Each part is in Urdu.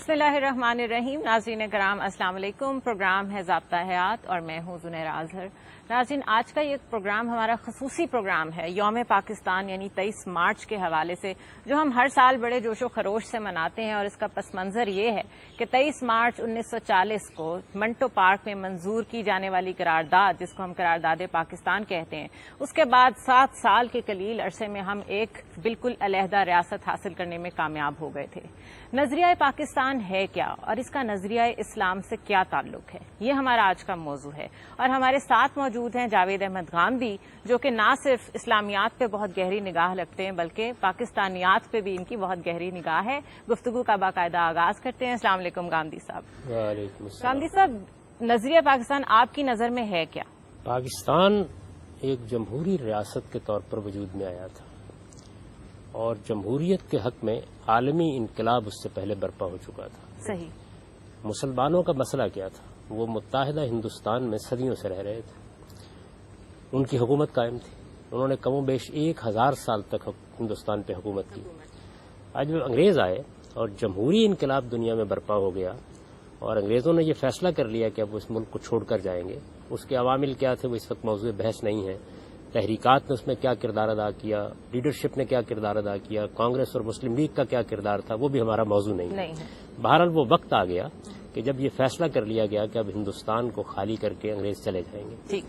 بسم اللہ الرحمن الرحیم. ناظرین کرام السلام علیکم. پروگرام ہے ضابطہ حیات اور میں ہوں زنیرہ اظہر. ناظرین آج کا یہ پروگرام ہمارا خصوصی پروگرام ہے یوم پاکستان یعنی 23 مارچ کے حوالے سے، جو ہم ہر سال بڑے جوش و خروش سے مناتے ہیں. اور اس کا پس منظر یہ ہے کہ 23 مارچ 1940 کو منٹو پارک میں منظور کی جانے والی قرارداد، جس کو ہم قرارداد پاکستان کہتے ہیں، اس کے بعد 7 سال کے قلیل عرصے میں ہم ایک بالکل علیحدہ ریاست حاصل کرنے میں کامیاب ہو گئے تھے. نظریہ پاکستان ہے کیا اور اس کا نظریہ اسلام سے کیا تعلق ہے، یہ ہمارا آج کا موضوع ہے. اور ہمارے ساتھ موجود ہیں جاوید احمد غامدی، جو کہ نہ صرف اسلامیات پہ بہت گہری نگاہ رکھتے ہیں بلکہ پاکستانیات پہ بھی ان کی بہت گہری نگاہ ہے. گفتگو کا باقاعدہ آغاز کرتے ہیں. السلام علیکم غامدی صاحب. وعلیکم السلام. غامدی صاحب، نظریہ پاکستان آپ کی نظر میں ہے کیا؟ پاکستان ایک جمہوری ریاست کے طور پر وجود میں آیا تھا اور جمہوریت کے حق میں عالمی انقلاب اس سے پہلے برپا ہو چکا تھا. صحیح. مسلمانوں کا مسئلہ کیا تھا؟ وہ متحدہ ہندوستان میں صدیوں سے رہ رہے تھے. ان کی حکومت قائم تھی. انہوں نے کم و بیش 1000 سال تک ہندوستان پہ حکومت کی. آج جب انگریز آئے اور جمہوری انقلاب دنیا میں برپا ہو گیا اور انگریزوں نے یہ فیصلہ کر لیا کہ اب وہ اس ملک کو چھوڑ کر جائیں گے، اس کے عوامل کیا تھے وہ اس وقت موضوع بحث نہیں ہے. تحریکات نے اس میں کیا کردار ادا کیا، لیڈرشپ نے کیا کردار ادا کیا، کانگریس اور مسلم لیگ کا کیا کردار تھا، وہ بھی ہمارا موضوع نہیں ہے. بہرحال وہ وقت آ گیا کہ جب یہ فیصلہ کر لیا گیا کہ اب ہندوستان کو خالی کر کے انگریز چلے جائیں گے.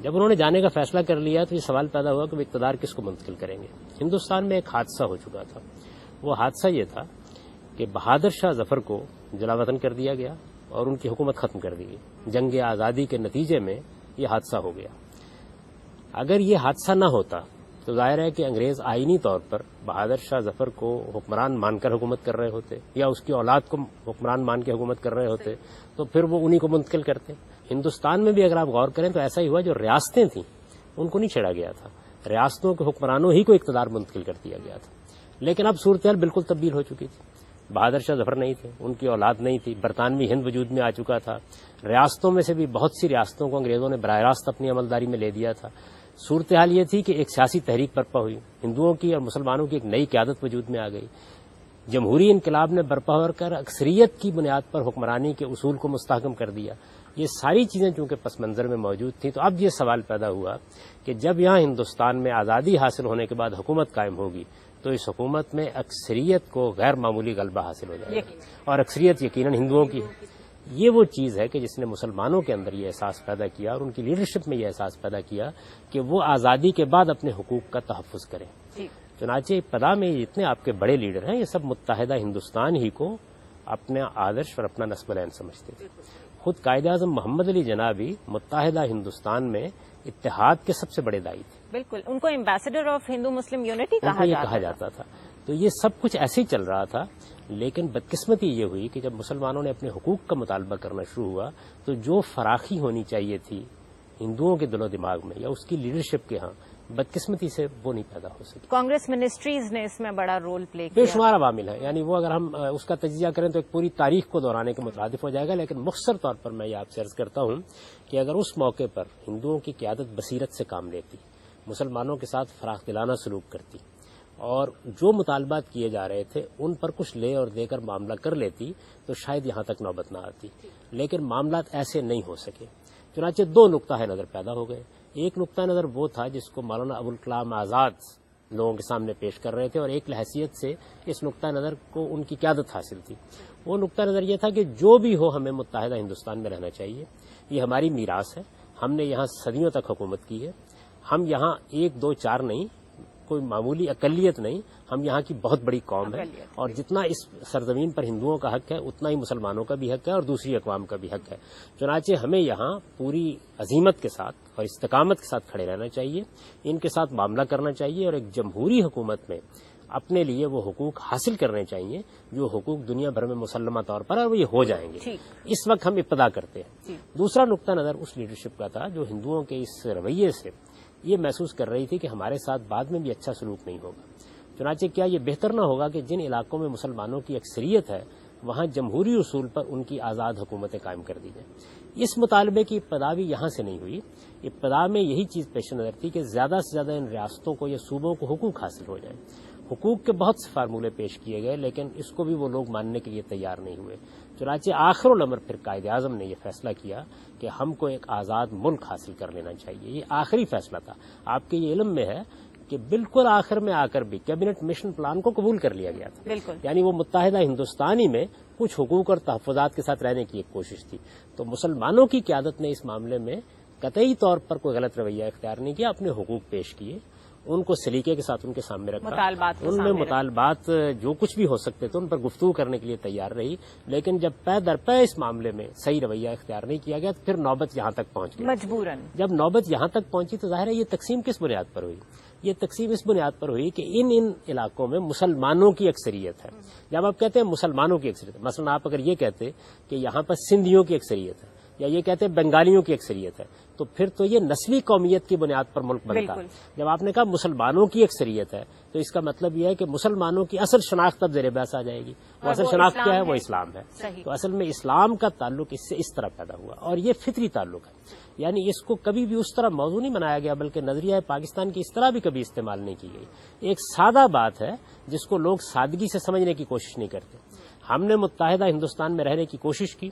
جب انہوں نے جانے کا فیصلہ کر لیا تو یہ سوال پیدا ہوا کہ وہ اقتدار کس کو منتقل کریں گے. ہندوستان میں ایک حادثہ ہو چکا تھا. وہ حادثہ یہ تھا کہ بہادر شاہ ظفر کو جلاوطن کر دیا گیا اور ان کی حکومت ختم کر دی گئی. جنگ آزادی کے نتیجے میں یہ حادثہ ہو گیا. اگر یہ حادثہ نہ ہوتا تو ظاہر ہے کہ انگریز آئینی طور پر بہادر شاہ ظفر کو حکمران مان کر حکومت کر رہے ہوتے یا اس کی اولاد کو حکمران مان کے حکومت کر رہے ہوتے تو پھر وہ انہی کو منتقل کرتے. ہندوستان میں بھی اگر آپ غور کریں تو ایسا ہی ہوا، جو ریاستیں تھیں ان کو نہیں چھیڑا گیا تھا، ریاستوں کے حکمرانوں ہی کو اقتدار منتقل کر دیا گیا تھا. لیکن اب صورتحال بالکل تبدیل ہو چکی تھی. بہادر شاہ ظفر نہیں تھے، ان کی اولاد نہیں تھی، برطانوی ہند وجود میں آ چکا تھا. ریاستوں میں سے بھی بہت سی ریاستوں کو انگریزوں نے براہ راست اپنی عملداری میں لے دیا تھا. صورتحال یہ تھی کہ ایک سیاسی تحریک برپا ہوئی، ہندوؤں کی اور مسلمانوں کی ایک نئی قیادت وجود میں آ گئی. جمہوری انقلاب نے برپا ہو کر اکثریت کی بنیاد پر حکمرانی کے اصول کو مستحکم کر دیا. یہ ساری چیزیں چونکہ پس منظر میں موجود تھیں تو اب یہ سوال پیدا ہوا کہ جب یہاں ہندوستان میں آزادی حاصل ہونے کے بعد حکومت قائم ہوگی تو اس حکومت میں اکثریت کو غیر معمولی غلبہ حاصل ہو جائے گا، اور اکثریت یقیناً ہندوؤں کی. یہ وہ چیز ہے کہ جس نے مسلمانوں کے اندر یہ احساس پیدا کیا اور ان کی لیڈرشپ میں یہ احساس پیدا کیا کہ وہ آزادی کے بعد اپنے حقوق کا تحفظ کریں. چنانچہ ابتدا میں جتنے آپ کے بڑے لیڈر ہیں یہ سب متحدہ ہندوستان ہی کو اپنا آدرش اور اپنا نصب العین سمجھتے تھے. خود قائد اعظم محمد علی جناح بھی متحدہ ہندوستان میں اتحاد کے سب سے بڑے داعی تھے. بالکل، ان کو ambassador of Hindu Muslim unity کہا جاتا تھا. تو یہ سب کچھ ایسے ہی چل رہا تھا. لیکن بدقسمتی یہ ہوئی کہ جب مسلمانوں نے اپنے حقوق کا مطالبہ کرنا شروع ہوا تو جو فراخی ہونی چاہیے تھی ہندوؤں کے دل و دماغ میں یا اس کی لیڈرشپ کے ہاں، بدقسمتی سے وہ نہیں پیدا ہو سکی. کانگریس منسٹریز نے اس میں بڑا رول پلے کیا. بے شمار عوامل ہیں، یعنی وہ اگر ہم اس کا تجزیہ کریں تو ایک پوری تاریخ کو دہرانے کے مترادف ہو جائے گا. لیکن مختصر طور پر میں یہ آپ سے عرض کرتا ہوں کہ اگر اس موقع پر ہندوؤں کی قیادت بصیرت سے کام لیتی، مسلمانوں کے ساتھ فراخ دلانہ سلوک کرتی اور جو مطالبات کیے جا رہے تھے ان پر کچھ لے اور دے کر معاملہ کر لیتی تو شاید یہاں تک نوبت نہ آتی. لیکن معاملات ایسے نہیں ہو سکے. چنانچہ 2 نقطہ نظر پیدا ہو گئے. ایک نقطہ نظر وہ تھا جس کو مولانا ابوالکلام آزاد لوگوں کے سامنے پیش کر رہے تھے اور ایک حیثیت سے اس نقطہ نظر کو ان کی قیادت حاصل تھی. وہ نقطہ نظر یہ تھا کہ جو بھی ہو ہمیں متحدہ ہندوستان میں رہنا چاہیے. یہ ہماری میراث ہے، ہم نے یہاں صدیوں تک حکومت کی ہے. ہم یہاں 1 2 4 نہیں، کوئی معمولی اقلیت نہیں، ہم یہاں کی بہت بڑی قوم ہے اور جتنا اس سرزمین پر ہندوؤں کا حق ہے اتنا ہی مسلمانوں کا بھی حق ہے اور دوسری اقوام کا بھی حق ہے. چنانچہ ہمیں یہاں پوری عزیمت کے ساتھ اور استقامت کے ساتھ کھڑے رہنا چاہیے، ان کے ساتھ معاملہ کرنا چاہیے اور ایک جمہوری حکومت میں اپنے لیے وہ حقوق حاصل کرنے چاہیے جو حقوق دنیا بھر میں مسلمہ طور پر اور وہ یہ ہو جائیں گے. اس وقت ہم ابتدا کرتے ہیں. دوسرا نقطہ نظر اس لیڈرشپ کا تھا جو ہندوؤں کے اس رویے سے یہ محسوس کر رہی تھی کہ ہمارے ساتھ بعد میں بھی اچھا سلوک نہیں ہوگا. چنانچہ کیا یہ بہتر نہ ہوگا کہ جن علاقوں میں مسلمانوں کی اکثریت ہے وہاں جمہوری اصول پر ان کی آزاد حکومتیں قائم کر دی جائیں. اس مطالبے کی ابتدا بھی یہاں سے نہیں ہوئی. ابتدا میں یہی چیز پیش نظر تھی کہ زیادہ سے زیادہ ان ریاستوں کو یا صوبوں کو حقوق حاصل ہو جائیں حقوق کے بہت سے فارمولے پیش کیے گئے، لیکن اس کو بھی وہ لوگ ماننے کے لیے تیار نہیں ہوئے۔ چنانچہ آخر الامر پھر قائد اعظم نے یہ فیصلہ کیا کہ ہم کو ایک آزاد ملک حاصل کر لینا چاہیے۔ یہ آخری فیصلہ تھا۔ آپ کے یہ علم میں ہے کہ بالکل آخر میں آ کر بھی کیبنٹ مشن پلان کو قبول کر لیا گیا تھا، بالکل، یعنی وہ متحدہ ہندوستانی میں کچھ حقوق اور تحفظات کے ساتھ رہنے کی ایک کوشش تھی۔ تو مسلمانوں کی قیادت نے اس معاملے میں قطعی طور پر کوئی غلط رویہ اختیار نہیں کیا، اپنے حقوق پیش کیے، ان کو سلیقے کے ساتھ ان کے سامنے رکھا، مطالبات ان میں مطالبات جو کچھ بھی ہو سکتے تھے ان پر گفتگو کرنے کے لیے تیار رہی، لیکن جب پے در پے اس معاملے میں صحیح رویہ اختیار نہیں کیا گیا تو پھر نوبت یہاں تک پہنچ گئی مجبوراً۔ جب نوبت یہاں تک پہنچی تو ظاہر ہے یہ تقسیم کس بنیاد پر ہوئی؟ یہ تقسیم اس بنیاد پر ہوئی کہ ان علاقوں میں مسلمانوں کی اکثریت ہے۔ جب آپ کہتے ہیں مسلمانوں کی اکثریت، مثلا آپ اگر یہ کہتے کہ یہاں پر سندھیوں کی اکثریت ہے یا یہ کہتے ہیں بنگالیوں کی اکثریت ہے، تو پھر تو یہ نسلی قومیت کی بنیاد پر ملک بنتا۔ جب آپ نے کہا مسلمانوں کی اکثریت ہے تو اس کا مطلب یہ ہے کہ مسلمانوں کی اصل شناخت اب زیر بحث آ جائے گی۔ وہ اصل شناخت کیا ہے؟ وہ اسلام ہے۔ تو اصل میں اسلام کا تعلق اس سے اس طرح پیدا ہوا، اور یہ فطری تعلق ہے، یعنی اس کو کبھی بھی اس طرح موضوع نہیں بنایا گیا، بلکہ نظریہ پاکستان کی اس طرح بھی کبھی استعمال نہیں کی گئی۔ ایک سادہ بات ہے جس کو لوگ سادگی سے سمجھنے کی کوشش نہیں کرتے۔ ہم نے متحدہ ہندوستان میں رہنے کی کوشش کی،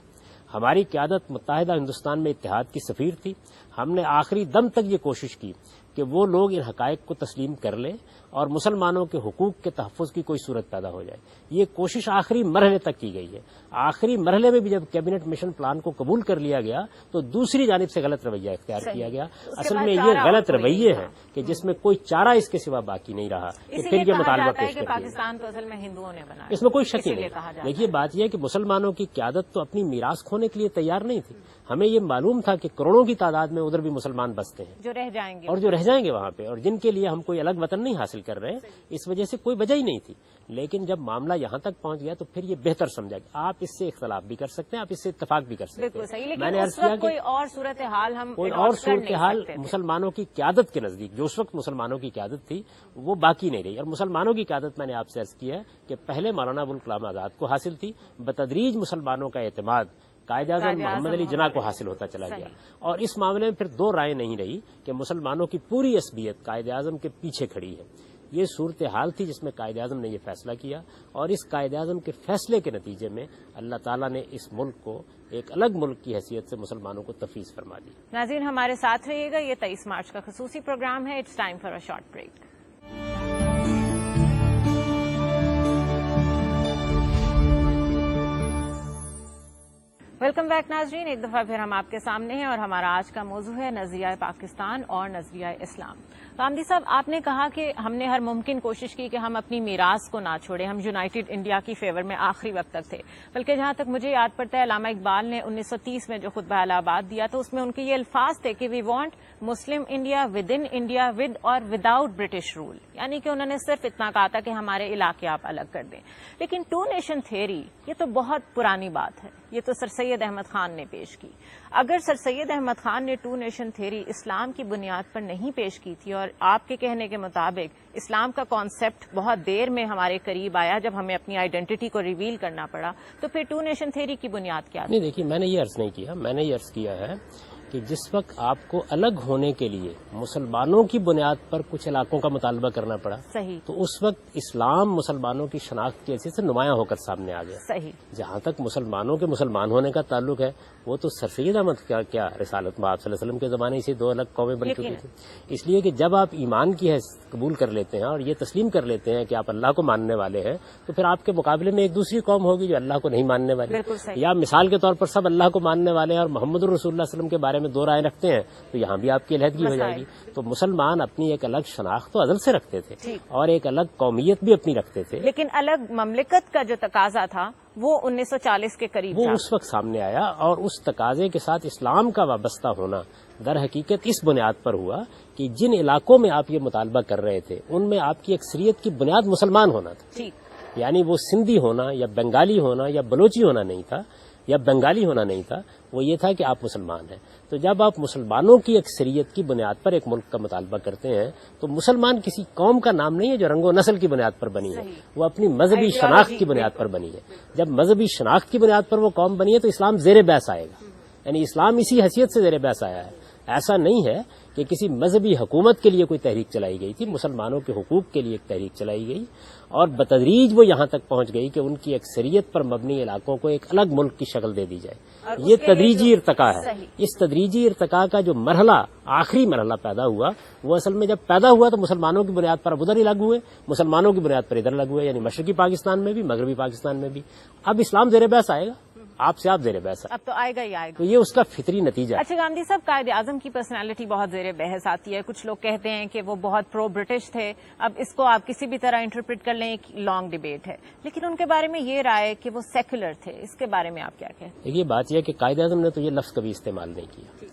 ہماری قیادت متحدہ ہندوستان میں اتحاد کی سفیر تھی، ہم نے آخری دم تک یہ کوشش کی کہ وہ لوگ ان حقائق کو تسلیم کر لیں اور مسلمانوں کے حقوق کے تحفظ کی کوئی صورت پیدا ہو جائے۔ یہ کوشش آخری مرحلے تک کی گئی ہے۔ آخری مرحلے میں بھی جب کیبنٹ مشن پلان کو قبول کر لیا گیا تو دوسری جانب سے غلط رویہ اختیار کیا گیا۔ اصل میں یہ غلط رویے ہیں کہ جس میں کوئی چارہ اس کے سوا باقی نہیں رہا کہ پھر یہ مطالبہ پیش کر دیا۔ پاکستان تو اصل میں ہندوؤں نے بنایا، اس میں کوئی شک ہی نہیں۔ دیکھیے بات یہ ہے کہ مسلمانوں کی قیادت تو اپنی میراث کھونے کے لیے تیار نہیں تھی۔ ہمیں یہ معلوم تھا کہ کروڑوں کی تعداد میں ادھر بھی مسلمان بستے ہیں جو رہ جائیں گے، اور جو رہ جائیں گے وہاں پہ، اور جن کے لیے ہم کوئی الگ وطن نہیں حاصل کر رہے، اس وجہ سے کوئی وجہ ہی نہیں تھی۔ لیکن جب معاملہ یہاں تک پہنچ گیا تو پھر یہ بہتر سمجھا کہ آپ اس سے اختلاف بھی کر سکتے ہیں، آپ اس سے اتفاق بھی کر سکتے ہیں۔ بالکل صحیح، لیکن میں نے عرض کیا کہ کوئی اور صورتحال ہم کوئی اور صورتحال مسلمانوں کی قیادت کے نزدیک جو اس وقت مسلمانوں کی قیادت تھی وہ باقی نہیں رہی۔ اور مسلمانوں کی قیادت میں نے آپ سے عرض کیا ہے کہ پہلے مولانا ابوالکلام آزاد کو حاصل تھی، بتدریج مسلمانوں کا اعتماد قائد اعظم محمد علی جناح کو حاصل ہوتا چلا گیا، اور اس معاملے میں پھر دو رائے نہیں رہی کہ مسلمانوں کی پوری عصبیت قائد اعظم کے پیچھے کھڑی ہے۔ یہ صورتحال تھی جس میں قائد اعظم نے یہ فیصلہ کیا، اور اس قائد اعظم کے فیصلے کے نتیجے میں اللہ تعالیٰ نے اس ملک کو ایک الگ ملک کی حیثیت سے مسلمانوں کو تفویض فرما دی۔ ناظرین ہمارے ساتھ رہیے گا، یہ 23 مارچ کا خصوصی پروگرام ہے۔ It's time for a short break. Welcome back ناظرین، ایک دفعہ پھر ہم آپ کے سامنے ہیں اور ہمارا آج کا موضوع ہے نظریہ پاکستان اور نظریہ اسلام۔ غامدی صاحب، آپ نے کہا کہ ہم نے ہر ممکن کوشش کی کہ ہم اپنی میراث کو نہ چھوڑیں، ہم یونائٹڈ انڈیا کی فیور میں آخری وقت تک تھے، بلکہ جہاں تک مجھے یاد پڑتا ہے علامہ اقبال نے 1930 میں جو خطبہ الہ آباد دیا تو اس میں ان کے یہ الفاظ تھے کہ we want Muslim India within India with or without British rule, یعنی کہ انہوں نے صرف اتنا کہا تھا کہ ہمارے علاقے آپ الگ کر دیں۔ لیکن ٹو نیشن تھیوری یہ تو بہت پرانی بات ہے، یہ تو سر سید احمد خان نے پیش کی۔ اگر سر سید احمد خان نے ٹو نیشن تھیوری اسلام کی بنیاد پر نہیں پیش کی تھی، اور آپ کے کہنے کے مطابق اسلام کا کانسیپٹ بہت دیر میں ہمارے قریب آیا جب ہمیں اپنی آئیڈینٹی کو ریویل کرنا پڑا، تو پھر ٹو نیشن تھیوری کی بنیاد کیا تھی؟ نہیں، دیکھیے میں نے یہ عرض نہیں کیا، میں نے یہ عرض کیا ہے کہ جس وقت آپ کو الگ ہونے کے لیے مسلمانوں کی بنیاد پر کچھ علاقوں کا مطالبہ کرنا پڑا، صحیح، تو اس وقت اسلام مسلمانوں کی شناخت کی حیثیت سے نمایاں ہو کر سامنے آ گیا۔ صحیح، جہاں تک مسلمانوں کے مسلمان ہونے کا تعلق ہے وہ تو سر سید احمد کیا رسالت میں آپ صلی اللہ علیہ وسلم کے زمانے سے دو الگ قومیں بن چکی تھیں۔ اس لیے کہ جب آپ ایمان کی حیثیت قبول کر لیتے ہیں اور یہ تسلیم کر لیتے ہیں کہ آپ اللہ کو ماننے والے ہیں، تو پھر آپ کے مقابلے میں ایک دوسری قوم ہوگی جو اللہ کو نہیں ماننے والی، یا مثال کے طور پر سب اللہ کو ماننے والے ہیں اور محمد الرسول اللہ صلی اللہ علیہ وسلم کے بارے میں دو رائے رکھتے ہیں، تو یہاں بھی آپ کی علیحدگی ہو جائے گی۔ تو مسلمان اپنی ایک الگ شناخت تو ازل سے رکھتے تھے اور ایک الگ قومیت بھی اپنی رکھتے تھے، لیکن الگ مملکت کا جو تقاضا تھا وہ 1940 کے قریب وہ اس وقت سامنے آیا، اور اس تقاضے کے ساتھ اسلام کا وابستہ ہونا در حقیقت اس بنیاد پر ہوا کہ جن علاقوں میں آپ یہ مطالبہ کر رہے تھے ان میں آپ کی اکثریت کی بنیاد مسلمان ہونا تھا، یعنی وہ سندھی ہونا یا بنگالی ہونا یا بلوچی ہونا نہیں تھا یا بنگالی ہونا نہیں تھا، وہ یہ تھا کہ آپ مسلمان ہیں۔ تو جب آپ مسلمانوں کی اکثریت کی بنیاد پر ایک ملک کا مطالبہ کرتے ہیں تو مسلمان کسی قوم کا نام نہیں ہے جو رنگ و نسل کی بنیاد پر بنی ہے، وہ اپنی مذہبی شناخت کی بنیاد پر بنی ہے۔ جب مذہبی شناخت کی بنیاد پر وہ قوم بنی ہے تو اسلام زیر بحث آئے گا، یعنی اسلام اسی حیثیت سے زیر بحث آیا ہے ایسا نہیں ہے کہ کسی مذہبی حکومت کے لیے کوئی تحریک چلائی گئی تھی، مسلمانوں کے حقوق کے لیے ایک تحریک چلائی گئی اور بتدریج وہ یہاں تک پہنچ گئی کہ ان کی اکثریت پر مبنی علاقوں کو ایک الگ ملک کی شکل دے دی جائے۔ یہ تدریجی ارتقاء ہے۔ اس تدریجی ارتقاء کا جو مرحلہ، آخری مرحلہ پیدا ہوا، وہ اصل میں جب پیدا ہوا تو مسلمانوں کی بنیاد پر اب ادھر ہی الگ ہوئے، مسلمانوں کی بنیاد پر ادھر الگ ہوئے، یعنی مشرقی پاکستان میں بھی، مغربی پاکستان میں بھی۔ اب اسلام زیر بحث آئے گا، آپ سے آپ زیر بحث اب تو آئے گا ہی آئے گا۔ تو یہ اس کا فطری نتیجہ ہے۔ اچھا گاندھی صاحب، قائد اعظم کی پرسنالٹی بہت زیر بحث آتی ہے، کچھ لوگ کہتے ہیں کہ وہ بہت پرو برٹش تھے، اب اس کو آپ کسی بھی طرح انٹرپریٹ کر لیں، ایک لانگ ڈیبیٹ ہے، لیکن ان کے بارے میں یہ رائے کہ وہ سیکولر تھے، اس کے بارے میں آپ کیا کہتے ہیں؟ دیکھیے بات یہ ہے کہ قائد اعظم نے تو یہ لفظ کبھی استعمال نہیں کیا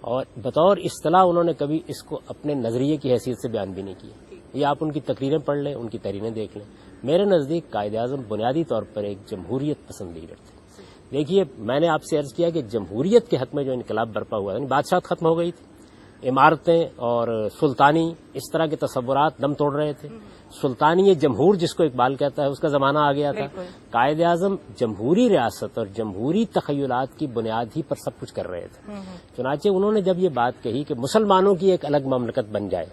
اور بطور اصطلاح انہوں نے کبھی اس کو اپنے نظریے کی حیثیت سے بیان بھی نہیں کیا۔ یہ آپ ان کی تقریریں پڑھ لیں، ان کی تحریریں دیکھ لیں۔ میرے نزدیک قائد اعظم بنیادی طور پر ایک جمہوریت پسند لیڈر تھے۔ دیکھیے میں نے آپ سے عرض کیا کہ جمہوریت کے حق میں جو انقلاب برپا ہوا، یعنی بادشاہت ختم ہو گئی تھی، عمارتیں اور سلطانی اس طرح کے تصورات دم توڑ رہے تھے، سلطانی جمہور جس کو اقبال کہتا ہے اس کا زمانہ آ گیا تھا۔ قائد اعظم جمہوری ریاست اور جمہوری تخیلات کی بنیاد ہی پر سب کچھ کر رہے تھے۔ چنانچہ انہوں نے جب یہ بات کہی کہ مسلمانوں کی ایک الگ مملکت بن جائے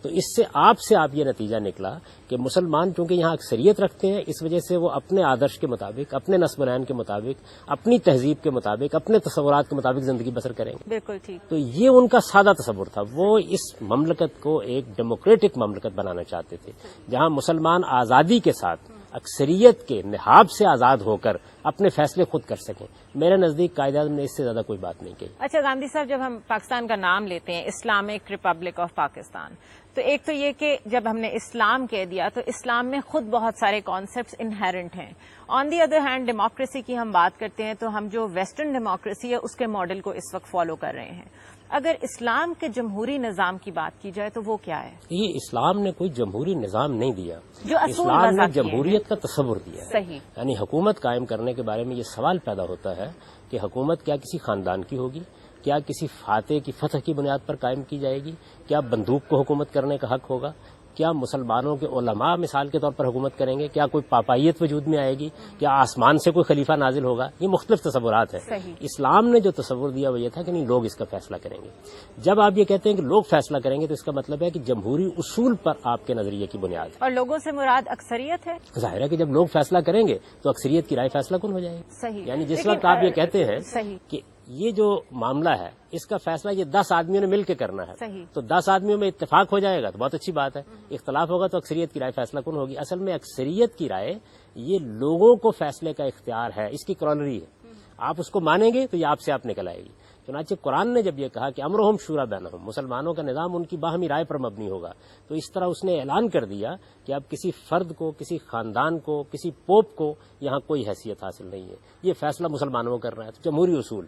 تو اس سے آپ یہ نتیجہ نکلا کہ مسلمان چونکہ یہاں اکثریت رکھتے ہیں، اس وجہ سے وہ اپنے آدرش کے مطابق، اپنے نسب و نسب کے مطابق، اپنی تہذیب کے مطابق، اپنے تصورات کے مطابق زندگی بسر کریں گے۔ بالکل ٹھیک۔ تو یہ ان کا سادہ تصور تھا، وہ اس مملکت کو ایک ڈیموکریٹک مملکت بنانا چاہتے تھے جہاں مسلمان آزادی کے ساتھ اکثریت کے نہاب سے آزاد ہو کر اپنے فیصلے خود کر سکیں۔ میرے نزدیک قائد اعظم نے اس سے زیادہ کوئی بات نہیں کہی۔ اچھا گاندھی صاحب، جب ہم پاکستان کا نام لیتے ہیں اسلامک ریپبلک آف پاکستان، تو ایک تو یہ کہ جب ہم نے اسلام کہہ دیا تو اسلام میں خود بہت سارے کانسیپٹس انہیرنٹ ہیں۔ آن دی ادر ہینڈ ڈیموکریسی کی ہم بات کرتے ہیں تو ہم جو ویسٹرن ڈیموکریسی ہے اس کے ماڈل کو اس وقت فالو کر رہے ہیں۔ اگر اسلام کے جمہوری نظام کی بات کی جائے تو وہ کیا ہے؟ یہ اسلام نے کوئی جمہوری نظام نہیں دیا، جو اصول اسلام وضع نے کیے ہیں۔ جمہوریت کا تصور دیا ہے۔ صحیح۔ یعنی حکومت قائم کرنے کے بارے میں یہ سوال پیدا ہوتا ہے کہ حکومت کیا کسی خاندان کی ہوگی، کیا کسی فاتح کی فتح کی بنیاد پر قائم کی جائے گی، کیا بندوق کو حکومت کرنے کا حق ہوگا، کیا مسلمانوں کے علماء مثال کے طور پر حکومت کریں گے، کیا کوئی پاپائیت وجود میں آئے گی، کیا آسمان سے کوئی خلیفہ نازل ہوگا؟ یہ مختلف تصورات ہیں۔ صحیح۔ اسلام نے جو تصور دیا وہ یہ تھا کہ نہیں، لوگ اس کا فیصلہ کریں گے۔ جب آپ یہ کہتے ہیں کہ لوگ فیصلہ کریں گے تو اس کا مطلب ہے کہ جمہوری اصول پر آپ کے نظریے کی بنیاد ہے۔ اور لوگوں سے مراد اکثریت ہے؟ ظاہر ہے کہ جب لوگ فیصلہ کریں گے تو اکثریت کی رائے فیصلہ کن ہو جائے گی۔ صحیح۔ یعنی جس وقت آپ یہ کہتے ہیں صحیح۔ کہ یہ جو معاملہ ہے اس کا فیصلہ یہ 10 آدمیوں نے مل کے کرنا ہے، صحیح۔ تو 10 آدمیوں میں اتفاق ہو جائے گا تو بہت اچھی بات ہے، اختلاف ہوگا تو اکثریت کی رائے فیصلہ کن ہوگی۔ اصل میں اکثریت کی رائے یہ لوگوں کو فیصلے کا اختیار ہے، اس کی کرولری ہے۔ آپ اس کو مانیں گے تو یہ آپ سے آپ نکل آئے گی۔ چنانچہ قرآن نے جب یہ کہا کہ امرہم شورا بینہم، مسلمانوں کا نظام ان کی باہمی رائے پر مبنی ہوگا، تو اس طرح اس نے اعلان کر دیا کہ اب کسی فرد کو، کسی خاندان کو، کسی پوپ کو یہاں کوئی حیثیت حاصل نہیں ہے، یہ فیصلہ مسلمانوں کو کرنا ہے۔ تو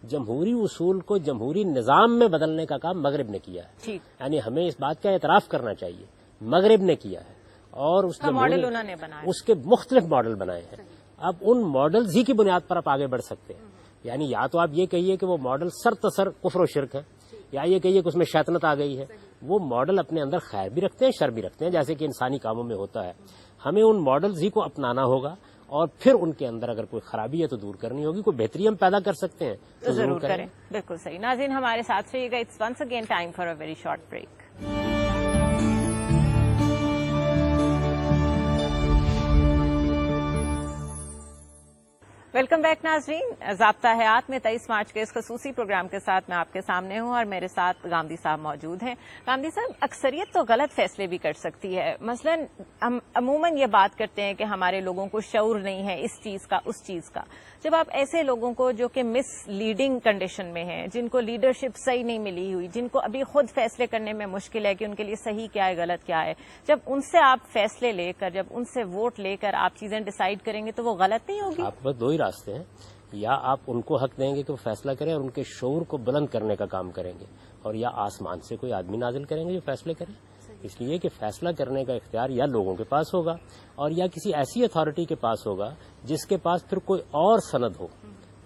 جمہوری اصول کو جمہوری نظام میں بدلنے کا کام مغرب نے کیا ہے۔ یعنی ہمیں اس بات کا اعتراف کرنا چاہیے، مغرب نے کیا ہے اور اس ماڈل انہوں نے بنایا، اس کے مختلف ماڈل بنائے ہیں۔ اب ان ماڈلز ہی کی بنیاد پر آپ آگے بڑھ سکتے ہیں۔ یعنی یا تو آپ یہ کہیے کہ وہ ماڈل سرتسر کفر و شرک ہے، یا یہ کہیے کہ اس میں شیطنت آ گئی ہے۔ وہ ماڈل اپنے اندر خیر بھی رکھتے ہیں، شر بھی رکھتے ہیں، جیسے کہ انسانی کاموں میں ہوتا ہے۔ ہمیں ان ماڈلز ہی کو اپنانا ہوگا اور پھر ان کے اندر اگر کوئی خرابی ہے تو دور کرنی ہوگی، کوئی بہتری ہم پیدا کر سکتے ہیں تو ضرور کریں۔ بالکل صحیح۔ ناظرین ہمارے ساتھ رہیے گا۔ It's once again time for a very short break. Welcome back ناظرین، ضابطہ حیات میں 23 مارچ کے اس خصوصی پروگرام کے ساتھ میں آپ کے سامنے ہوں اور میرے ساتھ گاندھی صاحب موجود ہیں۔ گاندھی صاحب، اکثریت تو غلط فیصلے بھی کر سکتی ہے، مثلا ہم عموماً یہ بات کرتے ہیں کہ ہمارے لوگوں کو شعور نہیں ہے اس چیز کا اس چیز کا۔ جب آپ ایسے لوگوں کو جو کہ مس لیڈنگ کنڈیشن میں ہیں، جن کو لیڈرشپ صحیح نہیں ملی ہوئی، جن کو ابھی خود فیصلے کرنے میں مشکل ہے کہ ان کے لیے صحیح کیا ہے غلط کیا ہے، جب ان سے آپ فیصلے لے کر، جب ان سے ووٹ لے کر آپ چیزیں ڈیسائیڈ کریں گے تو وہ غلط نہیں ہوگی؟ آپ کے پاس دو ہی راستے ہیں، یا آپ ان کو حق دیں گے کہ وہ فیصلہ کریں اور ان کے شعور کو بلند کرنے کا کام کریں گے، اور یا آسمان سے کوئی آدمی نازل کریں گے جو فیصلے کریں۔ اس لیے کہ فیصلہ کرنے کا اختیار یا لوگوں کے پاس ہوگا اور یا کسی ایسی اتھارٹی کے پاس ہوگا جس کے پاس پھر کوئی اور سند ہو۔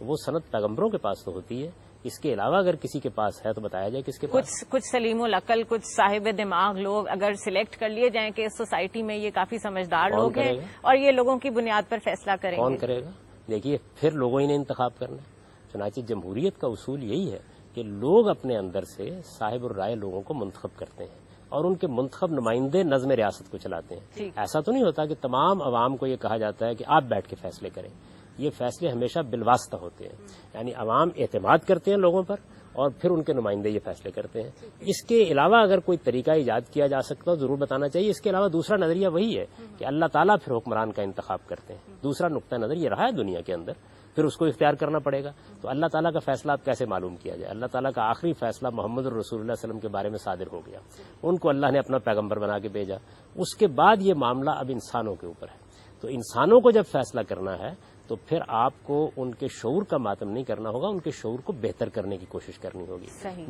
وہ سند پیغمبروں کے پاس تو ہوتی ہے، اس کے علاوہ اگر کسی کے پاس ہے تو بتایا جائے کس کے پاس۔ کچھ سلیم العقل، کچھ صاحب دماغ لوگ اگر سلیکٹ کر لیے جائیں کہ اس سوسائٹی میں یہ کافی سمجھدار لوگ ہیں اور یہ لوگوں کی بنیاد پر فیصلہ کریں گے، کون کرے گا؟ دیکھیے پھر لوگوں ہی نے انتخاب کرنا ہے۔ چنانچہ جمہوریت کا اصول یہی ہے کہ لوگ اپنے اندر سے صاحب الرائے لوگوں کو منتخب کرتے ہیں اور ان کے منتخب نمائندے نظم ریاست کو چلاتے ہیں. ایسا تو نہیں ہوتا کہ تمام عوام کو یہ کہا جاتا ہے کہ آپ بیٹھ کے فیصلے کریں. یہ فیصلے ہمیشہ بالواسطہ ہوتے ہیں، یعنی عوام اعتماد کرتے ہیں لوگوں پر اور پھر ان کے نمائندے یہ فیصلے کرتے ہیں. اس کے علاوہ اگر کوئی طریقہ ایجاد کیا جا سکتا ہو ضرور بتانا چاہیے. اس کے علاوہ دوسرا نظریہ وہی ہے کہ اللہ تعالیٰ پھر حکمران کا انتخاب کرتے ہیں. دوسرا نقطہ نظر یہ رہا ہے دنیا کے اندر، پھر اس کو اختیار کرنا پڑے گا. تو اللہ تعالیٰ کا فیصلہ اب کیسے معلوم کیا جائے؟ اللہ تعالیٰ کا آخری فیصلہ محمد الرسول اللہ صلی اللہ علیہ وسلم کے بارے میں صادر ہو گیا. ان کو اللہ نے اپنا پیغمبر بنا کے بھیجا. اس کے بعد یہ معاملہ اب انسانوں کے اوپر ہے. تو انسانوں کو جب فیصلہ کرنا ہے تو پھر آپ کو ان کے شعور کا ماتم نہیں کرنا ہوگا، ان کے شعور کو بہتر کرنے کی کوشش کرنی ہوگی.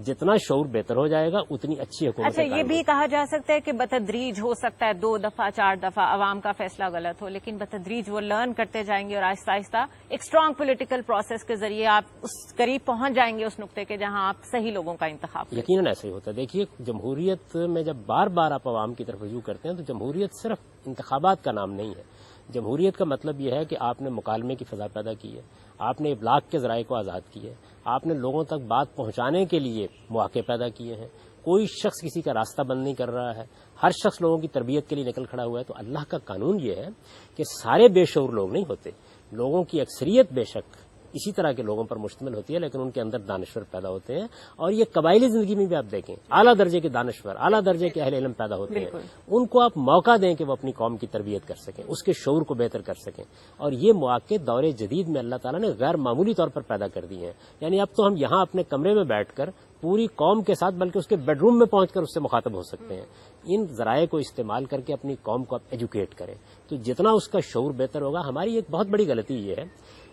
جتنا شعور بہتر ہو جائے گا اتنی اچھی حکومت. اچھا، یہ بھی کہا جا سکتا ہے کہ بتدریج ہو سکتا ہے 2 دفعہ 4 دفعہ عوام کا فیصلہ غلط ہو، لیکن بتدریج وہ لرن کرتے جائیں گے اور آہستہ آہستہ ایک اسٹرانگ پولیٹیکل پروسیس کے ذریعے آپ اس قریب پہنچ جائیں گے اس نقطے کے جہاں آپ صحیح لوگوں کا انتخاب کریں. یقیناً ایسا ہی ہوتا ہے. دیکھیے، جمہوریت میں جب بار بار آپ عوام کی طرف رجوع کرتے ہیں تو جمہوریت صرف انتخابات کا نام نہیں ہے. جمہوریت کا مطلب یہ ہے کہ آپ نے مکالمے کی فضا پیدا کی ہے، آپ نے ابلاغ کے ذرائع کو آزاد کیے، آپ نے لوگوں تک بات پہنچانے کے لیے مواقع پیدا کیے ہیں. کوئی شخص کسی کا راستہ بند نہیں کر رہا ہے، ہر شخص لوگوں کی تربیت کے لیے نکل کھڑا ہوا ہے. تو اللہ کا قانون یہ ہے کہ سارے بے شعور لوگ نہیں ہوتے، لوگوں کی اکثریت بے شک اسی طرح کے لوگوں پر مشتمل ہوتی ہے، لیکن ان کے اندر دانشور پیدا ہوتے ہیں. اور یہ قبائلی زندگی میں بھی آپ دیکھیں اعلیٰ درجے کے دانشور، اعلیٰ درجے کے اہل علم پیدا ہوتے ہیں. ان کو آپ موقع دیں کہ وہ اپنی قوم کی تربیت کر سکیں، اس کے شعور کو بہتر کر سکیں. اور یہ مواقع دور جدید میں اللہ تعالیٰ نے غیر معمولی طور پر پیدا کر دی ہیں. یعنی اب تو ہم یہاں اپنے کمرے میں بیٹھ کر پوری قوم کے ساتھ بلکہ اس کے بیڈ روم میں پہنچ کر اس سے مخاطب ہو سکتے ہیں. ان ذرائع کو استعمال کر کے اپنی قوم کو آپ ایجوکیٹ کریں تو جتنا اس کا شعور بہتر ہوگا. ہماری ایک بہت بڑی غلطی یہ ہے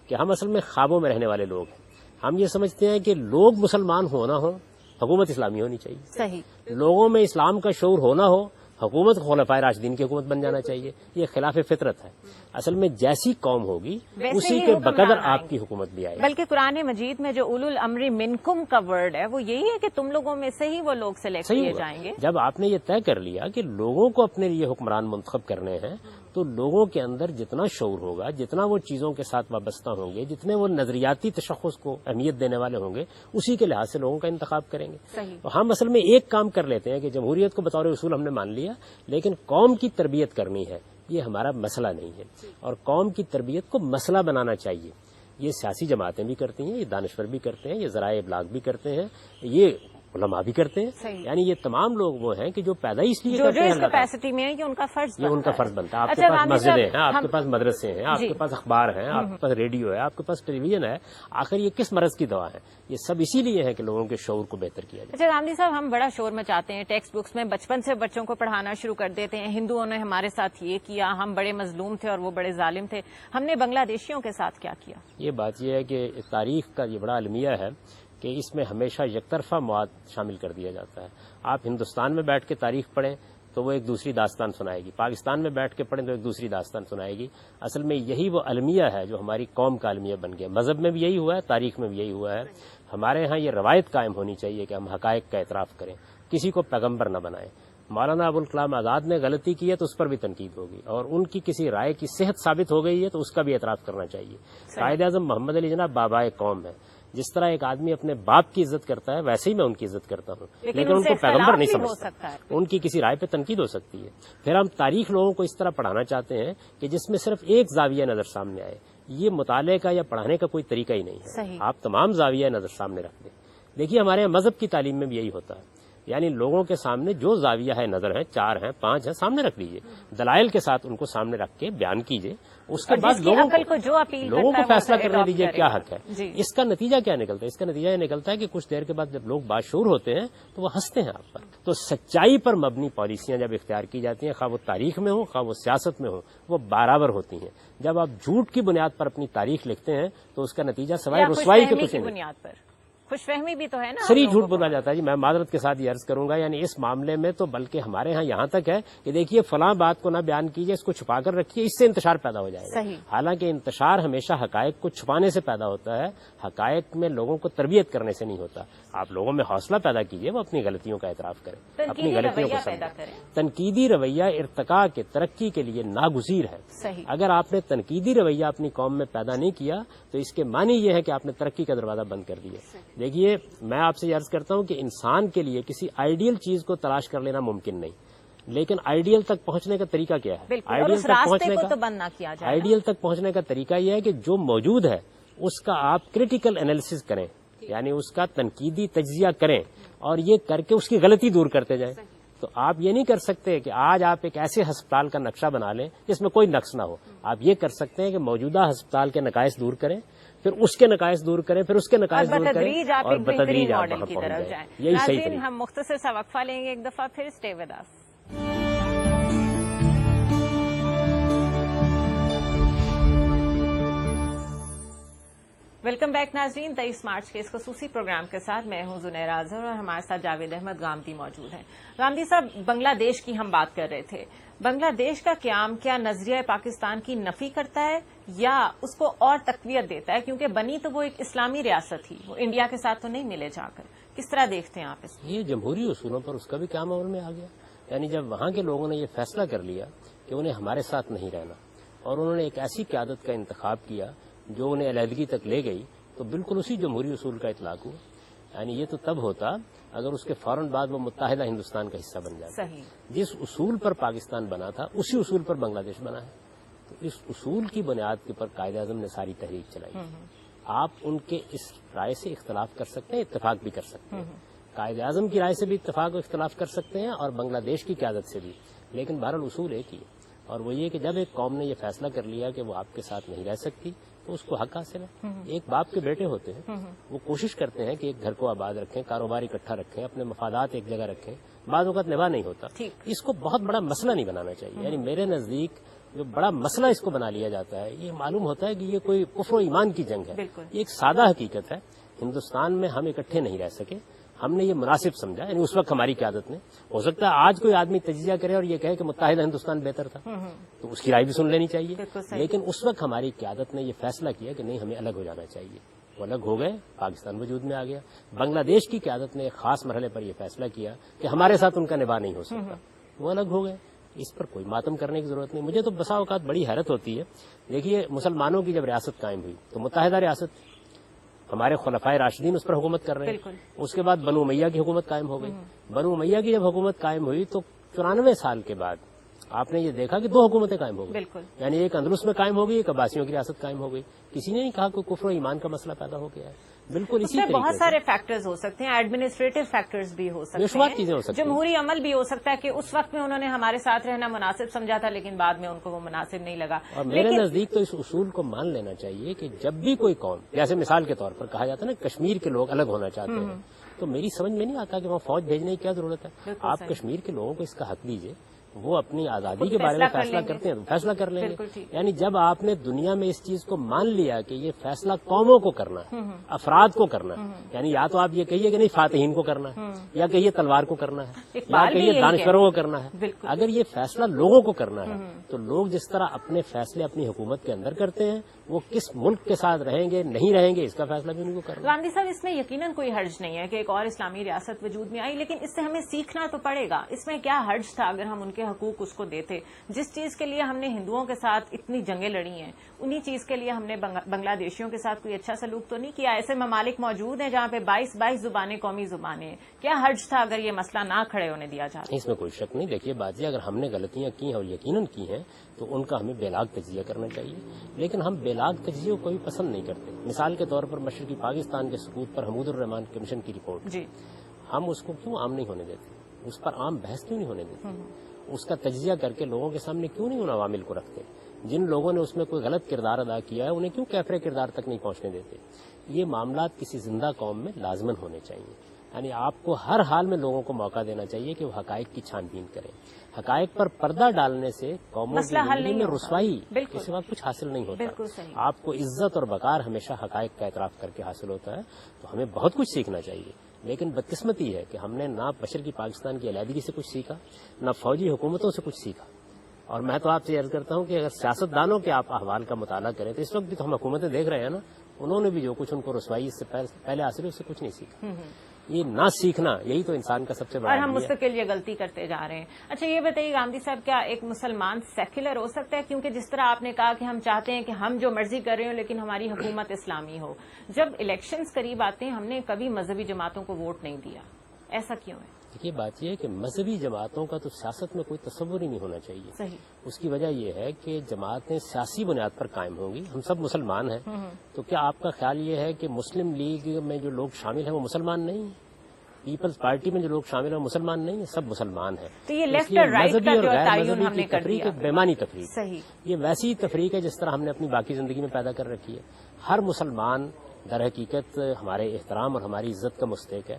کہ ہم اصل میں خوابوں میں رہنے والے لوگ ہیں. ہم یہ سمجھتے ہیں کہ لوگ مسلمان ہونا ہو حکومت اسلامی ہونی چاہیے. صحیح. لوگوں میں اسلام کا شعور ہونا ہو حکومت خلفائے راشدین کی حکومت بن جانا چاہیے. یہ خلاف فطرت ہے. اصل میں جیسی قوم ہوگی اسی کے بقدر آپ کی حکومت بھی آئے گی. بلکہ قرآن مجید میں جو اولو الامر منکم کا ورڈ ہے وہ یہی ہے کہ تم لوگوں میں سے ہی وہ لوگ سلیکٹ کیے جائیں گے. جب آپ نے یہ طے کر لیا کہ لوگوں کو اپنے لیے حکمران منتخب کرنے ہیں تو لوگوں کے اندر جتنا شعور ہوگا، جتنا وہ چیزوں کے ساتھ وابستہ ہوں گے، جتنے وہ نظریاتی تشخص کو اہمیت دینے والے ہوں گے، اسی کے لحاظ سے لوگوں کا انتخاب کریں گے. تو ہم اصل میں ایک کام کر لیتے ہیں کہ جمہوریت کو بطور اصول ہم نے مان لیا، لیکن قوم کی تربیت کرنی ہے یہ ہمارا مسئلہ نہیں ہے. اور قوم کی تربیت کو مسئلہ بنانا چاہیے. یہ سیاسی جماعتیں بھی کرتی ہیں، یہ دانشور بھی کرتے ہیں، یہ ذرائع ابلاغ بھی کرتے ہیں، یہ علماء بھی کرتے ہیں. یعنی یہ تمام لوگ وہ ہیں کہ جو پیدا اس لیے کرتے ہیں، جو اس کیپیسٹی میں ہے یہ ان کا فرض بنتا ہے. آپ کے پاس مسجدیں ہیں، آپ کے پاس مدرسے ہیں، آپ کے پاس اخبار ہیں، آپ کے پاس ریڈیو ہے، آپ کے پاس ٹیلی ویژن ہے. آخر یہ کس مرض کی دوا ہے؟ یہ سب اسی لیے ہے کہ لوگوں کے شعور کو بہتر کیا جائے. اچھا غامدی صاحب، ہم بڑا شور مچاتے ہیں، ٹیکسٹ بکس میں بچپن سے بچوں کو پڑھانا شروع کر دیتے ہیں، ہندوؤں نے ہمارے ساتھ یہ کیا، ہم بڑے مظلوم تھے اور وہ بڑے ظالم تھے. ہم نے بنگلہ دیشیوں کے ساتھ کیا کیا؟ یہ بات یہ ہے کہ تاریخ کا یہ بڑا المیہ ہے کہ اس میں ہمیشہ یک طرفہ مواد شامل کر دیا جاتا ہے. آپ ہندوستان میں بیٹھ کے تاریخ پڑھیں تو وہ ایک دوسری داستان سنائے گی، پاکستان میں بیٹھ کے پڑھیں تو ایک دوسری داستان سنائے گی. اصل میں یہی وہ المیہ ہے جو ہماری قوم کا المیہ بن گیا. مذہب میں بھی یہی ہوا ہے، تاریخ میں بھی یہی ہوا ہے. ہمارے ہاں یہ روایت قائم ہونی چاہیے کہ ہم حقائق کا اعتراف کریں، کسی کو پیغمبر نہ بنائیں. مولانا ابوالکلام آزاد نے غلطی کی ہے تو اس پر بھی تنقید ہوگی، اور ان کی کسی رائے کی صحت ثابت ہو گئی ہے تو اس کا بھی اعتراف کرنا چاہیے. قائد اعظم محمد علی جناح بابائے قوم ہے. جس طرح ایک آدمی اپنے باپ کی عزت کرتا ہے ویسے ہی میں ان کی عزت کرتا ہوں، لیکن ان کو پیغمبر نہیں سمجھتا. ان کی کسی رائے پہ تنقید ہو سکتی ہے. پھر ہم تاریخ لوگوں کو اس طرح پڑھانا چاہتے ہیں کہ جس میں صرف ایک زاویہ نظر سامنے آئے. یہ مطالعے کا یا پڑھانے کا کوئی طریقہ ہی نہیں ہے. آپ تمام زاویہ نظر سامنے رکھ دیں. دیکھیے ہمارے یہاں مذہب کی تعلیم میں بھی یہی ہوتا ہے. یعنی لوگوں کے سامنے جو زاویہ ہے نظر ہے، 4 ہیں 5 ہیں، سامنے رکھ دیجئے، دلائل کے ساتھ ان کو سامنے رکھ کے بیان کیجئے. اس کے بعد لوگوں کو فیصلہ کرنے دیجیے کیا حق ہے. اس کا نتیجہ کیا نکلتا ہے؟ اس کا نتیجہ یہ نکلتا ہے کہ کچھ دیر کے بعد جب لوگ باشعور ہوتے ہیں تو وہ ہنستے ہیں آپ پر. تو سچائی پر مبنی پالیسیاں جب اختیار کی جاتی ہیں، خواہ وہ تاریخ میں ہو خواہ وہ سیاست میں ہو، وہ برابر ہوتی ہیں. جب آپ جھوٹ کی بنیاد پر اپنی تاریخ لکھتے ہیں تو اس کا نتیجہ سوائے رسوائی کے کچھ نہیں. خوش فہمی بھی تو ہے نا، سری جھوٹ بولا جاتا ہے. جی میں معذرت کے ساتھ یہ عرض کروں گا، یعنی اس معاملے میں تو بلکہ ہمارے ہاں یہاں تک ہے کہ دیکھیے فلاں بات کو نہ بیان کیجیے، اس کو چھپا کر رکھیے، اس سے انتشار پیدا ہو جائے گا. حالانکہ انتشار ہمیشہ حقائق کو چھپانے سے پیدا ہوتا ہے، حقائق میں لوگوں کو تربیت کرنے سے نہیں ہوتا. آپ لوگوں میں حوصلہ پیدا کیجیے، وہ اپنی غلطیوں کا اعتراف کریں، اپنی غلطیوں کو سمجھیں. تنقیدی رویہ ارتقاء کے ترقی کے لیے ناگزیر ہے. اگر آپ نے تنقیدی رویہ اپنی قوم میں پیدا نہیں کیا تو اس کے معنی یہ ہے کہ آپ نے ترقی کا دروازہ بند کر دیا. دیکھیے میں آپ سے عرض کرتا ہوں کہ انسان کے لیے کسی آئیڈیل چیز کو تلاش کر لینا ممکن نہیں، لیکن آئیڈیل تک پہنچنے کا طریقہ کیا ہے؟ بالکل، اور آئیڈیل اس تک راستے پہنچنے کو کا تو بند نہ کیا جائے. آئیڈیل تک پہنچنے کا طریقہ یہ ہے کہ جو موجود ہے اس کا آپ کریٹیکل انالیسس کریں، یعنی اس کا تنقیدی تجزیہ کریں اور یہ کر کے اس کی غلطی دور کرتے جائیں. تو آپ یہ نہیں کر سکتے کہ آج آپ ایک ایسے ہسپتال کا نقشہ بنا لیں جس میں کوئی نقص نہ ہو. آپ یہ کر سکتے ہیں کہ موجودہ ہسپتال کے نقائص دور کریں، پھر اس کے نقائص دور کریں، پھر اس کے نقائص دور کریں اور بتدریج آپ وہاں کی پہنچ طرف جائیں. جائیں. یہی صحیح ناظرین، طریقہ. ہم مختصر سا وقفہ لیں گے ایک دفعہ، پھر stay with us. Welcome back ناظرین، 23 مارچ کے اس خصوصی پروگرام کے ساتھ میں ہوں زنیر اظہر اور ہمارے ساتھ جاوید احمد گامدی موجود ہیں. گامدی صاحب، بنگلہ دیش کی ہم بات کر رہے تھے. بنگلہ دیش کا قیام کیا نظریہ پاکستان کی نفی کرتا ہے یا اس کو اور تقویت دیتا ہے؟ کیونکہ بنی تو وہ ایک اسلامی ریاست ہی، وہ انڈیا کے ساتھ تو نہیں ملے جا کر. کس طرح دیکھتے ہیں آپ اس کو؟ یہ جمہوری اصولوں پر اس کا بھی قیام عمل میں آ گیا. یعنی جب وہاں کے لوگوں نے یہ فیصلہ کر لیا کہ انہیں ہمارے ساتھ نہیں رہنا اور انہوں نے ایک ایسی قیادت کا انتخاب کیا جو انہیں علیحدگی تک لے گئی، تو بالکل اسی جمہوری اصول کا اطلاق ہوا. یعنی یہ تو تب ہوتا اگر اس کے فوراً بعد وہ متحدہ ہندوستان کا حصہ بن جاتا. صحیح. جس اصول پر پاکستان بنا تھا اسی اصول پر بنگلہ دیش بنا ہے. تو اس اصول کی بنیاد کے اوپر قائد اعظم نے ساری تحریک چلائی. آپ ان کے اس رائے سے اختلاف کر سکتے ہیں، اتفاق بھی کر سکتے ہیں. قائد اعظم کی رائے سے بھی اتفاق و اختلاف کر سکتے ہیں اور بنگلہ دیش کی قیادت سے بھی، لیکن بہرحال اصول ایک ہی ہے، اور وہ یہ کہ جب ایک قوم نے یہ فیصلہ کر لیا کہ وہ آپ کے ساتھ نہیں رہ سکتی تو اس کو حق حاصل ہے. ایک باپ کے بیٹے ہوتے ہیں، وہ کوشش کرتے ہیں کہ ایک گھر کو آباد رکھیں، کاروبار اکٹھا رکھیں، اپنے مفادات ایک جگہ رکھیں. بعض اوقات نبھا نہیں ہوتا. اس کو بہت بڑا مسئلہ نہیں بنانا چاہیے. یعنی میرے نزدیک جو بڑا مسئلہ اس کو بنا لیا جاتا ہے، یہ معلوم ہوتا ہے کہ یہ کوئی کفر و ایمان کی جنگ ہے. یہ ایک سادہ حقیقت ہے. ہندوستان میں ہم اکٹھے نہیں رہ سکے، ہم نے یہ مناسب سمجھا. یعنی اس وقت ہماری قیادت نے، ہو سکتا ہے آج کوئی آدمی تجزیہ کرے اور یہ کہے کہ متحدہ ہندوستان بہتر تھا، تو اس کی رائے بھی سن لینی چاہیے. لیکن اس وقت ہماری قیادت نے یہ فیصلہ کیا کہ نہیں، ہمیں الگ ہو جانا چاہیے. وہ الگ ہو گئے، پاکستان وجود میں آ گیا. بنگلہ دیش کی قیادت نے ایک خاص مرحلے پر یہ فیصلہ کیا کہ ہمارے ساتھ ان کا نباہ نہیں ہو سکتا، وہ الگ ہو گئے. اس پر کوئی ماتم کرنے کی ضرورت نہیں. مجھے تو بسا اوقات بڑی حیرت ہوتی ہے. دیکھیے، مسلمانوں کی جب ریاست قائم ہوئی تو متحدہ ریاست، ہمارے خلفائے راشدین اس پر حکومت کر رہے ہیں. اس کے بعد بنو امیہ کی حکومت قائم ہو گئی. بنو امیہ کی جب حکومت قائم ہوئی تو 94 سال کے بعد آپ نے یہ دیکھا کہ 2 حکومتیں قائم ہو گئی. یعنی ایک اندلس میں قائم ہو گئی، ایک عباسیوں کی ریاست قائم ہو گئی. کسی نے نہیں کہا کہ کفر و ایمان کا مسئلہ پیدا ہو گیا ہے. بالکل اسی طریقے بہت سارے فیکٹرز ہو سکتے ہیں، ایڈمنسٹریٹو فیکٹرز بھی ہو سکتے ہیں، چیزیں ہو سکتی ہیں. جمہوری عمل بھی ہو سکتا ہے کہ اس وقت میں انہوں نے ہمارے ساتھ رہنا مناسب سمجھا تھا لیکن بعد میں ان کو وہ مناسب نہیں لگا. اور میرے نزدیک تو اس اصول کو مان لینا چاہیے کہ جب بھی کوئی قوم، جیسے مثال کے طور پر کہا جاتا ہے نا کشمیر کے لوگ الگ ہونا چاہتے ہیں، تو میری سمجھ میں نہیں آتا کہ وہاں فوج بھیجنے کی کیا ضرورت ہے. آپ کشمیر کے لوگوں کو اس کا حق دیجیے، وہ اپنی آزادی کے بارے میں فیصلہ کرتے ہیں تو فیصلہ کر لیں گے. یعنی جب آپ نے دنیا میں اس چیز کو مان لیا کہ یہ فیصلہ قوموں کو کرنا ہے، افراد کو کرنا ہے، یعنی یا تو آپ یہ کہیے کہ نہیں فاتحین کو کرنا ہے، یا کہیے تلوار کو کرنا ہے، یا کہیے دانشوروں کو کرنا ہے. اگر یہ فیصلہ لوگوں کو کرنا ہے تو لوگ جس طرح اپنے فیصلے اپنی حکومت کے اندر کرتے ہیں، وہ کس ملک کے ساتھ رہیں گے نہیں رہیں گے اس کا فیصلہ بھی ان کو کرنا ہے. گاندھی صاحب، اس میں یقیناً کوئی حرج نہیں ہے کہ ایک اور اسلامی ریاست وجود میں آئی، لیکن اس سے ہمیں سیکھنا تو پڑے گا. اس میں کیا حرج تھا اگر ہم ان کے حقوق اس کو دیتے؟ جس چیز کے لیے ہم نے ہندوؤں کے ساتھ اتنی جنگیں لڑی ہیں، انہی چیز کے لیے ہم نے بنگلہ دیشیوں کے ساتھ کوئی اچھا سلوک تو نہیں کیا. ایسے ممالک موجود ہیں جہاں پہ 22 زبانیں قومی زبانیں. کیا حرج تھا اگر یہ مسئلہ نہ کھڑے ہونے دیا جاتا؟ اس میں کوئی شک نہیں. دیکھیے بات یہ، اگر ہم نے غلطیاں کی ہیں اور یقیناً کی ہیں تو ان کا ہمیں بے لاگ تجزیہ کرنا چاہیے. لیکن ہم بے لاگ تجزیے کو بھی پسند نہیں کرتے. مثال کے طور پر مشرقی پاکستان کے سقوط پر حمود الرحمان کمیشن کی رپورٹ، ہم اس کو کیوں عام نہیں ہونے دیتے؟ اس پر عام بحث کیوں نہیں ہونے دیتے؟ اس کا تجزیہ کر کے لوگوں کے سامنے کیوں نہیں ان عوامل کو رکھتے؟ جن لوگوں نے اس میں کوئی غلط کردار ادا کیا ہے انہیں کیوں کیفر کردار تک نہیں پہنچنے دیتے؟ یہ معاملات کسی زندہ قوم میں لازماً ہونے چاہیے. یعنی آپ کو ہر حال میں لوگوں کو موقع دینا چاہیے کہ وہ حقائق کی چھان بین کریں. حقائق پر پردہ ڈالنے سے قوموں کی زندگی میں رسوائی کے سوا کچھ حاصل نہیں ہوتا. آپ کو عزت اور وقار ہمیشہ حقائق کا اعتراف کر کے حاصل ہوتا ہے. تو ہمیں بہت کچھ سیکھنا چاہیے. لیکن بدقسمتی ہے کہ ہم نے نہ مشرقی پاکستان کی علیحدگی سے کچھ سیکھا، نہ فوجی حکومتوں سے کچھ سیکھا. اور میں تو آپ سے عرض کرتا ہوں کہ اگر سیاستدانوں کے آپ احوال کا مطالعہ کریں تو اس وقت بھی تو ہم حکومتیں دیکھ رہے ہیں نا، انہوں نے بھی جو کچھ ان کو رسوائی اس سے پہلے حاصل ہے اس سے کچھ نہیں سیکھا. یہ نہ سیکھنا یہی تو انسان کا سب سے بڑا اور ہم مستقل یہ غلطی کرتے جا رہے ہیں. اچھا یہ بتائیے گاندھی صاحب، کیا ایک مسلمان سیکولر ہو سکتا ہے؟ کیونکہ جس طرح آپ نے کہا کہ ہم چاہتے ہیں کہ ہم جو مرضی کر رہے ہوں لیکن ہماری حکومت اسلامی ہو. جب الیکشنز قریب آتے ہیں ہم نے کبھی مذہبی جماعتوں کو ووٹ نہیں دیا، ایسا کیوں ہے؟ دیکھیے بات یہ ہے کہ مذہبی جماعتوں کا تو سیاست میں کوئی تصور ہی نہیں ہونا چاہیے. صحیح. اس کی وجہ یہ ہے کہ جماعتیں سیاسی بنیاد پر قائم ہوں گی. ہم سب مسلمان ہیں، تو کیا آپ کا خیال یہ ہے کہ مسلم لیگ میں جو لوگ شامل ہیں وہ مسلمان نہیں ہیں؟ پیپلز پارٹی میں جو لوگ شامل ہیں وہ مسلمان نہیں ہیں، سب مسلمان ہیں. تو یہ لیفٹ اور رائٹ کا جو تعین ہم نے کر تفریق دیا، ایک بیمانی تفریق. صحیح. یہ ویسی تفریق ہے جس طرح ہم نے اپنی باقی زندگی میں پیدا کر رکھی ہے. ہر مسلمان در حقیقت ہمارے احترام اور ہماری عزت کا مستحق ہے.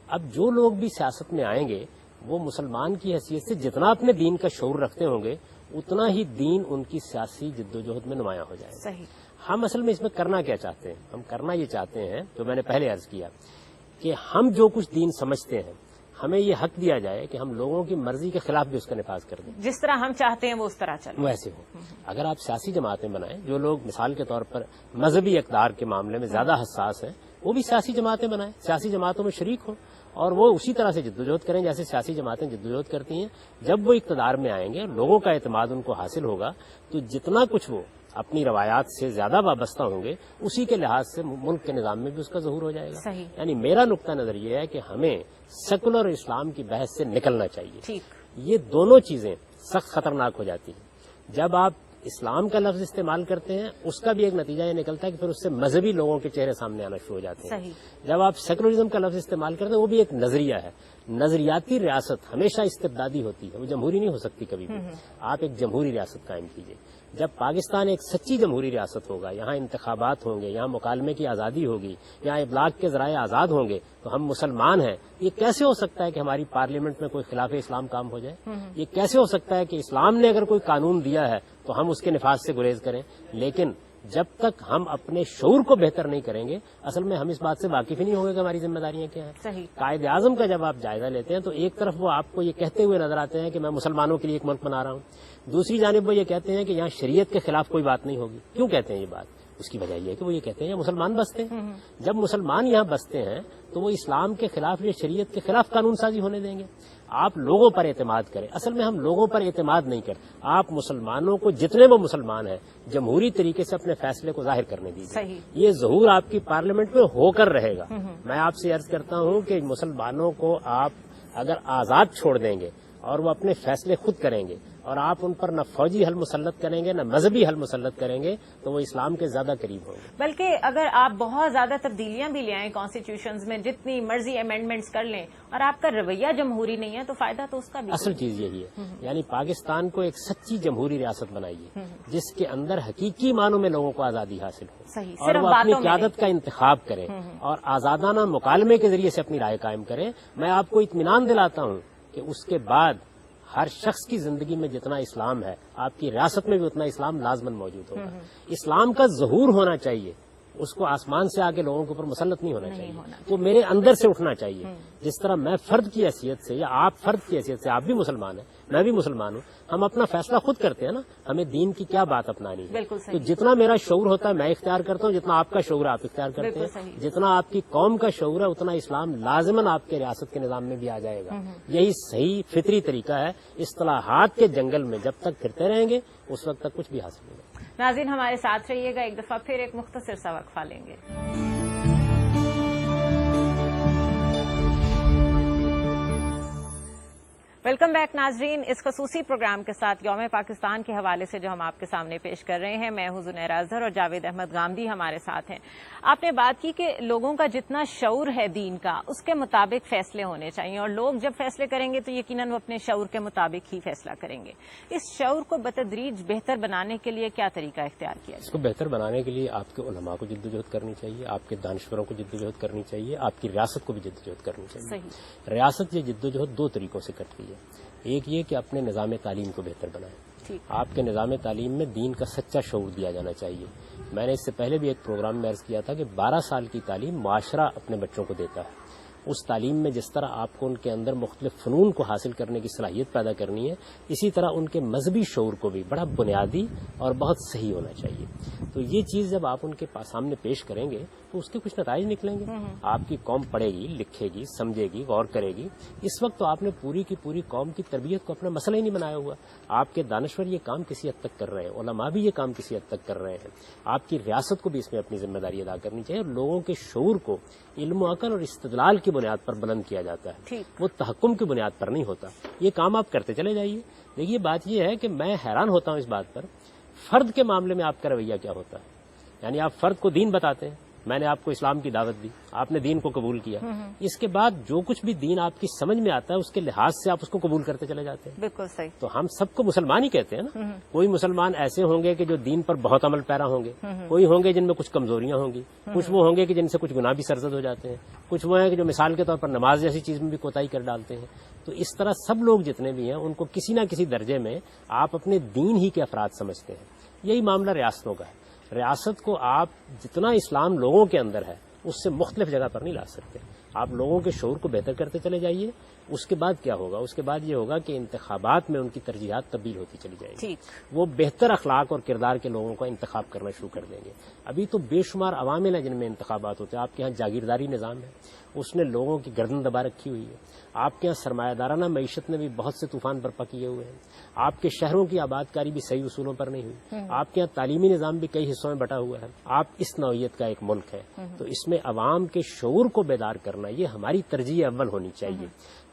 اب جو لوگ بھی سیاست میں آئیں گے وہ مسلمان کی حیثیت سے جتنا اپنے دین کا شعور رکھتے ہوں گے اتنا ہی دین ان کی سیاسی جدوجہد میں نمایاں ہو جائے گا. صحیح. ہم اصل میں اس میں کرنا کیا چاہتے ہیں؟ ہم کرنا یہ چاہتے ہیں جو میں نے پہلے عرض کیا کہ ہم جو کچھ دین سمجھتے ہیں ہمیں یہ حق دیا جائے کہ ہم لوگوں کی مرضی کے خلاف بھی اس کا نفاذ کر دیں. جس طرح ہم چاہتے ہیں وہ اس طرح چلے. ویسے ہو. اگر آپ سیاسی جماعتیں بنائیں جو لوگ مثال کے طور پر مذہبی اقدار کے معاملے میں زیادہ حساس ہیں وہ بھی سیاسی جماعتیں بنائیں، سیاسی جماعتوں میں شریک ہوں اور وہ اسی طرح سے جدوجہد کریں جیسے سیاسی جماعتیں جدوجہد کرتی ہیں. جب وہ اقتدار میں آئیں گے لوگوں کا اعتماد ان کو حاصل ہوگا تو جتنا کچھ وہ اپنی روایات سے زیادہ وابستہ ہوں گے اسی کے لحاظ سے ملک کے نظام میں بھی اس کا ظہور ہو جائے گا. صحیح. یعنی میرا نقطہ نظر یہ ہے کہ ہمیں سیکولر اسلام کی بحث سے نکلنا چاہیے. ٹھیک. یہ دونوں چیزیں سخت خطرناک ہو جاتی ہیں. جب آپ اسلام کا لفظ استعمال کرتے ہیں اس کا بھی ایک نتیجہ یہ نکلتا ہے کہ پھر اس سے مذہبی لوگوں کے چہرے سامنے آنا شروع ہو جاتے ہیں. صحیح. جب آپ سیکولرزم کا لفظ استعمال کرتے ہیں وہ بھی ایک نظریہ ہے. نظریاتی ریاست ہمیشہ استبدادی ہوتی ہے، وہ جمہوری نہیں ہو سکتی کبھی بھی. آپ ایک جمہوری ریاست قائم کیجیے. جب پاکستان ایک سچی جمہوری ریاست ہوگا، یہاں انتخابات ہوں گے، یہاں مکالمے کی آزادی ہوگی، یہاں ابلاغ کے ذرائع آزاد ہوں گے تو ہم مسلمان ہیں. یہ کیسے ہو سکتا ہے کہ ہماری پارلیمنٹ میں کوئی خلاف اسلام کام ہو جائے؟ یہ کیسے ہو سکتا ہے کہ اسلام نے اگر کوئی قانون دیا ہے تو ہم اس کے نفاذ سے گریز کریں؟ لیکن جب تک ہم اپنے شعور کو بہتر نہیں کریں گے اصل میں ہم اس بات سے واقف ہی نہیں ہوں گے کہ ہماری ذمہ داریاں کیا ہیں. صحیح. قائد اعظم کا جب آپ جائزہ لیتے ہیں تو ایک طرف وہ آپ کو یہ کہتے ہوئے نظر آتے ہیں کہ میں مسلمانوں کے لیے ایک ملک بنا رہا ہوں، دوسری جانب وہ یہ کہتے ہیں کہ یہاں شریعت کے خلاف کوئی بات نہیں ہوگی. کیوں کہتے ہیں یہ بات؟ اس کی وجہ یہ ہے کہ وہ یہ کہتے ہیں یہاں مسلمان بستے ہیں. جب مسلمان یہاں بستے ہیں تو وہ اسلام کے خلاف یا شریعت کے خلاف قانون سازی ہونے دیں گے؟ آپ لوگوں پر اعتماد کریں. اصل میں ہم لوگوں پر اعتماد نہیں کرتے. آپ مسلمانوں کو جتنے وہ مسلمان ہیں جمہوری طریقے سے اپنے فیصلے کو ظاہر کرنے دیجیے. صحیح. یہ ظہور آپ کی پارلیمنٹ میں ہو کر رہے گا. میں آپ سے عرض کرتا ہوں کہ مسلمانوں کو آپ اگر آزاد چھوڑ دیں گے اور وہ اپنے فیصلے خود کریں گے اور آپ ان پر نہ فوجی حل مسلط کریں گے نہ مذہبی حل مسلط کریں گے تو وہ اسلام کے زیادہ قریب ہوں گے. بلکہ اگر آپ بہت زیادہ تبدیلیاں بھی لے آئیں کانسٹیٹیوشنز میں، جتنی مرضی امینڈمنٹس کر لیں اور آپ کا رویہ جمہوری نہیں ہے تو فائدہ تو اس کا بھی. اصل چیز یہی ہے. یعنی پاکستان کو ایک سچی جمہوری ریاست بنائیے جس کے اندر حقیقی معنوں میں لوگوں کو آزادی حاصل ہو صحیح. اور صرف وہ اپنی باتوں میں قیادت کا انتخاب کریں اور آزادانہ مکالمے کے ذریعے سے اپنی رائے قائم کریں. میں آپ کو اطمینان دلاتا ہوں کہ اس کے بعد ہر شخص کی زندگی میں جتنا اسلام ہے آپ کی ریاست میں بھی اتنا اسلام لازماً موجود ہوگا. اسلام کا ظہور ہونا چاہیے، اس کو آسمان سے آگے لوگوں کے اوپر مسلط نہیں ہونا چاہیے. وہ میرے اندر سے اٹھنا چاہیے. جس طرح میں فرد کی حیثیت سے یا آپ فرد کی حیثیت سے، آپ بھی مسلمان ہیں میں بھی مسلمان ہوں، ہم اپنا فیصلہ خود کرتے ہیں نا ہمیں دین کی کیا بات اپنانی ہے. بالکل تو صحیح. جتنا میرا شعور ہوتا ہے میں اختیار کرتا ہوں، جتنا آپ کا شعور ہے آپ اختیار کرتے بالکل ہیں. صحیح. جتنا آپ کی قوم کا شعور ہے اتنا اسلام لازماً آپ کے ریاست کے نظام میں بھی آ جائے گا. یہی صحیح فطری طریقہ ہے. اصطلاحات کے جنگل میں جب تک پھرتے رہیں گے اس وقت تک کچھ بھی حاصل نہیں ہوگا. ناظرین ہمارے ساتھ رہیے گا، ایک دفعہ پھر ایک مختصر سا وقفہ لیں گے. ویلکم بیک ناظرین. اس خصوصی پروگرام کے ساتھ یوم پاکستان کے حوالے سے جو ہم آپ کے سامنے پیش کر رہے ہیں، میں ہوں زنیر اظہر اور جاوید احمد گامدی ہمارے ساتھ ہیں. آپ نے بات کی کہ لوگوں کا جتنا شعور ہے دین کا اس کے مطابق فیصلے ہونے چاہیے اور لوگ جب فیصلے کریں گے تو یقیناً وہ اپنے شعور کے مطابق ہی فیصلہ کریں گے. اس شعور کو بتدریج بہتر بنانے کے لیے کیا طریقہ اختیار کیا جائے؟ اس کو بہتر بنانے کے لیے آپ کے علماء کو جدوجہد کرنی چاہیے، آپ کے دانشوروں کو جدوجہد کرنی چاہیے، آپ کی ریاست کو بھی جدوجہد کرنی چاہیے. صحیح. ریاست یہ جدوجہد دو طریقوں سے کرتی ہے. ایک یہ کہ اپنے نظام تعلیم کو بہتر بنائیں. آپ کے نظام تعلیم میں دین کا سچا شعور دیا جانا چاہیے. میں نے اس سے پہلے بھی ایک پروگرام میں عرض کیا تھا کہ 12 سال کی تعلیم معاشرہ اپنے بچوں کو دیتا ہے. اس تعلیم میں جس طرح آپ کو ان کے اندر مختلف فنون کو حاصل کرنے کی صلاحیت پیدا کرنی ہے، اسی طرح ان کے مذہبی شعور کو بھی بڑا بنیادی اور بہت صحیح ہونا چاہیے. تو یہ چیز جب آپ ان کے سامنے پیش کریں گے تو اس کے کچھ نتائج نکلیں گے. آپ کی قوم پڑھے گی، لکھے گی، سمجھے گی، غور کرے گی. اس وقت تو آپ نے پوری کی پوری قوم کی تربیت کو اپنا مسئلہ ہی نہیں بنایا ہوا. آپ کے دانشور یہ کام کسی حد تک کر رہے ہیں، علماء بھی یہ کام کسی حد تک کر رہے ہیں. آپ کی ریاست کو بھی اس میں اپنی ذمہ داری ادا کرنی چاہیے. اور لوگوں کے شعور کو علم و عقل اور استدلال کی بنیاد پر بلند کیا جاتا ہے، وہ تحکم کی بنیاد پر نہیں ہوتا. یہ کام آپ کرتے چلے جائیے. دیکھیے بات یہ ہے کہ میں حیران ہوتا ہوں اس بات پر، فرد کے معاملے میں آپ کا رویہ کیا ہوتا ہے. یعنی آپ فرد کو دین بتاتے ہیں، میں نے آپ کو اسلام کی دعوت دی، آپ نے دین کو قبول کیا، اس کے بعد جو کچھ بھی دین آپ کی سمجھ میں آتا ہے اس کے لحاظ سے آپ اس کو قبول کرتے چلے جاتے ہیں. بالکل صحیح. تو ہم سب کو مسلمان ہی کہتے ہیں نا. کوئی مسلمان ایسے ہوں گے کہ جو دین پر بہت عمل پیرا ہوں گے، کوئی ہوں گے جن میں کچھ کمزوریاں ہوں گی، کچھ وہ ہوں گے کہ جن سے کچھ گناہ بھی سرزد ہو جاتے ہیں، کچھ وہ ہیں کہ جو مثال کے طور پر نماز جیسی چیز میں بھی کوتاہی کر ڈالتے ہیں. تو اس طرح سب لوگ جتنے بھی ہیں ان کو کسی نہ کسی درجے میں آپ اپنے دین ہی کے افراد سمجھتے ہیں. یہی معاملہ ریاستوں کا ہے. ریاست کو آپ جتنا اسلام لوگوں کے اندر ہے اس سے مختلف جگہ پر نہیں لا سکتے. آپ لوگوں کے شعور کو بہتر کرتے چلے جائیے. اس کے بعد کیا ہوگا؟ اس کے بعد یہ ہوگا کہ انتخابات میں ان کی ترجیحات تبدیل ہوتی چلی جائیں گی. وہ بہتر اخلاق اور کردار کے لوگوں کا انتخاب کرنا شروع کر دیں گے. ابھی تو بے شمار عوامل ہیں جن میں انتخابات ہوتے ہیں. آپ کے یہاں جاگیرداری نظام ہے، اس نے لوگوں کی گردن دبا رکھی ہوئی ہے. آپ کے یہاں سرمایہ دارانہ معیشت نے بھی بہت سے طوفان برپا کیے ہوئے ہیں. آپ کے شہروں کی آباد کاری بھی صحیح اصولوں پر نہیں ہوئی. آپ کے یہاں تعلیمی نظام بھی کئی حصوں میں بٹا ہوا ہے. آپ اس نوعیت کا ایک ملک ہے. تو اس میں عوام کے شعور کو بیدار کرنا یہ ہماری ترجیح اول ہونی چاہیے.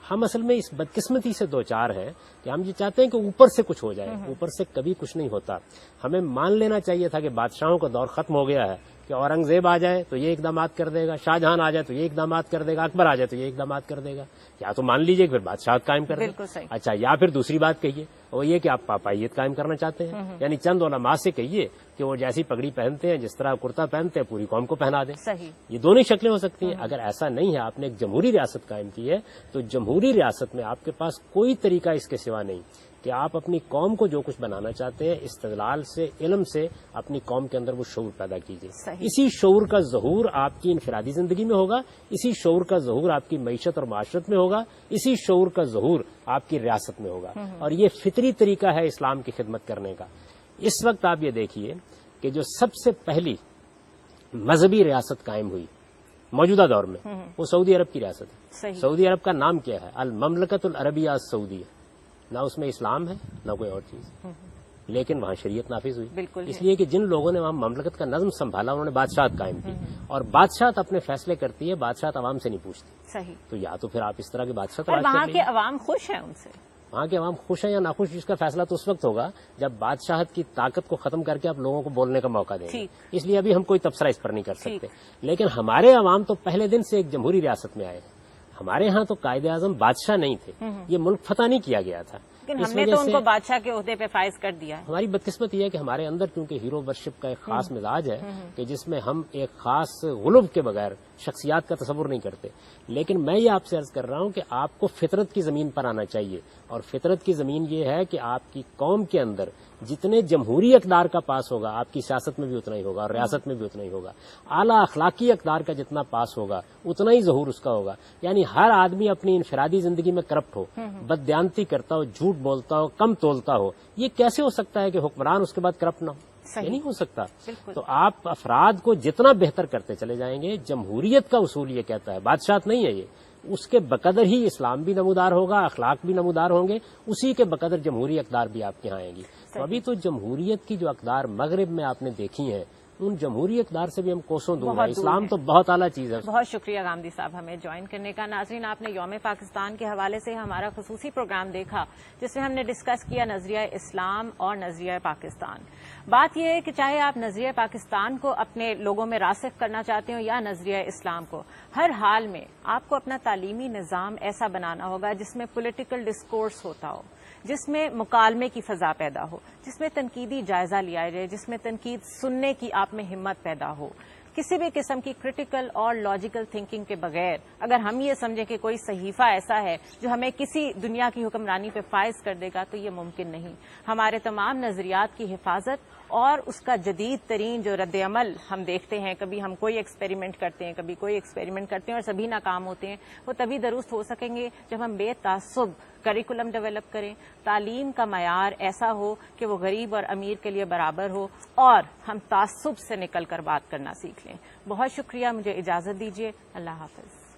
ہم اصل میں اس بدقسمتی سے دو چار ہیں کہ ہم یہ چاہتے ہیں کہ اوپر سے کچھ ہو جائے. اوپر سے کبھی کچھ نہیں ہوتا. ہمیں مان لینا چاہیے تھا کہ بادشاہوں کا دور ختم ہو گیا ہے، کہ اورنگزیب آ جائے تو یہ اقدامات کر دے گا، شاہ جہاں آ جائے تو یہ اقدامات کر دے گا، اکبر آ جائے تو یہ اقدامات کر دے گا. یا تو مان لیجئے کہ پھر بادشاہت قائم کر دیں. اچھا، یا پھر دوسری بات کہیے وہ یہ کہ آپ پاپائیت قائم کرنا چاہتے ہیں. یعنی چند علماء سے کہیے کہ وہ جیسی پگڑی پہنتے ہیں، جس طرح کرتا پہنتے ہیں، پوری قوم کو پہنا دیں. یہ دونوں شکلیں ہو سکتی ہیں. اگر ایسا نہیں ہے، آپ نے ایک جمہوری ریاست قائم کی ہے، تو جمہوری ریاست میں آپ کے پاس کوئی طریقہ اس کے سوا نہیں کہ آپ اپنی قوم کو جو کچھ بنانا چاہتے ہیں استدلال سے، علم سے اپنی قوم کے اندر وہ شعور پیدا کیجیے. اسی شعور کا ظہور آپ کی انفرادی زندگی میں ہوگا، اسی شعور کا ظہور آپ کی معیشت اور معاشرت میں ہوگا، اسی شعور کا ظہور آپ کی ریاست میں ہوگا. اور یہ فطری طریقہ ہے اسلام کی خدمت کرنے کا. اس وقت آپ یہ دیکھیے کہ جو سب سے پہلی مذہبی ریاست قائم ہوئی موجودہ دور میں وہ سعودی عرب کی ریاست ہے. سعودی عرب کا نام کیا ہے؟ المملکت العربیہ السعودیہ. نہ اس میں اسلام ہے نہ کوئی اور چیز، لیکن وہاں شریعت نافذ ہوئی. اس لیے کہ جن لوگوں نے وہاں مملکت کا نظم سنبھالا انہوں نے بادشاہت قائم کی. اور بادشاہت اپنے فیصلے کرتی ہے، بادشاہت عوام سے نہیں پوچھتی. تو یا تو پھر آپ اس طرح کے بادشاہ تلاش کر لیجیے. وہاں کے عوام خوش ہیں ان سے. وہاں کے عوام خوش ہیں یا ناخوش، جس کا فیصلہ تو اس وقت ہوگا جب بادشاہت کی طاقت کو ختم کر کے آپ لوگوں کو بولنے کا موقع دیں گے. اس لیے ابھی ہم کوئی تبصرہ اس پر نہیں کر سکتے. لیکن ہمارے عوام تو پہلے دن سے ایک جمہوری ریاست میں آئے ہیں. ہمارے ہاں تو قائد اعظم بادشاہ نہیں تھے، یہ ملک فتح نہیں کیا گیا تھا. لیکن ہم نے تو ان کو بادشاہ کے عہدے پہ فائز کر دیا ہے. ہماری بدقسمت یہ ہے کہ ہمارے اندر کیونکہ ہیرو ورشپ کا ایک خاص مزاج ہے کہ جس میں ہم ایک خاص غلب کے بغیر شخصیات کا تصور نہیں کرتے. لیکن میں یہ آپ سے عرض کر رہا ہوں کہ آپ کو فطرت کی زمین پر آنا چاہیے. اور فطرت کی زمین یہ ہے کہ آپ کی قوم کے اندر جتنے جمہوری اقدار کا پاس ہوگا آپ کی سیاست میں بھی اتنا ہی ہوگا اور ریاست میں بھی اتنا ہی ہوگا. اعلیٰ اخلاقی اقدار کا جتنا پاس ہوگا اتنا ہی ظہور اس کا ہوگا. یعنی ہر آدمی اپنی انفرادی زندگی میں کرپٹ ہو، بددیانتی کرتا ہو، جھوٹ بولتا ہو، کم تولتا ہو، یہ کیسے ہو سکتا ہے کہ حکمران اس کے بعد کرپٹ نہ ہو؟ یہ نہیں ہو سکتا. تو آپ افراد کو جتنا بہتر کرتے چلے جائیں گے، جمہوریت کا اصول یہ کہتا ہے، بادشاہت نہیں ہے یہ، اس کے بقدر ہی اسلام بھی نمودار ہوگا، اخلاق بھی نمودار ہوں گے، اسی کے بقدر جمہوری اقدار بھی آپ کے یہاں آئیں گی. تو ابھی تو جمہوریت کی جو اقدار مغرب میں آپ نے دیکھی ہیں ان جمہوری اقدار سے بھی ہم کوسوں دور ہیں. اسلام تو بہت اعلیٰ چیز ہے. بہت شکریہ غامدی صاحب ہمیں جوائن کرنے کا. ناظرین، آپ نے یوم پاکستان کے حوالے سے ہمارا خصوصی پروگرام دیکھا جس میں ہم نے ڈسکس کیا نظریہ اسلام اور نظریہ پاکستان. بات یہ ہے کہ چاہے آپ نظریہ پاکستان کو اپنے لوگوں میں راسخ کرنا چاہتے ہو یا نظریہ اسلام کو، ہر حال میں آپ کو اپنا تعلیمی نظام ایسا بنانا ہوگا جس میں پولیٹیکل ڈسکورس ہوتا ہو، جس میں مکالمے کی فضا پیدا ہو، جس میں تنقیدی جائزہ لیا جائے، جس میں تنقید سننے کی آپ میں ہمت پیدا ہو. کسی بھی قسم کی کرٹیکل اور لاجیکل تھنکنگ کے بغیر اگر ہم یہ سمجھیں کہ کوئی صحیفہ ایسا ہے جو ہمیں کسی دنیا کی حکمرانی پہ فائز کر دے گا تو یہ ممکن نہیں. ہمارے تمام نظریات کی حفاظت اور اس کا جدید ترین جو رد عمل ہم دیکھتے ہیں, کبھی ہم کوئی ایکسپیریمنٹ کرتے ہیں, کبھی کوئی ایکسپیریمنٹ کرتے ہیں اور سبھی ناکام ہوتے ہیں, وہ تبھی درست ہو سکیں گے جب ہم بے تعصب کریکولم ڈیولپ کریں, تعلیم کا معیار ایسا ہو کہ وہ غریب اور امیر کے لیے برابر ہو, اور ہم تعصب سے نکل کر بات کرنا سیکھ لیں. بہت شکریہ, مجھے اجازت دیجیے. اللہ حافظ.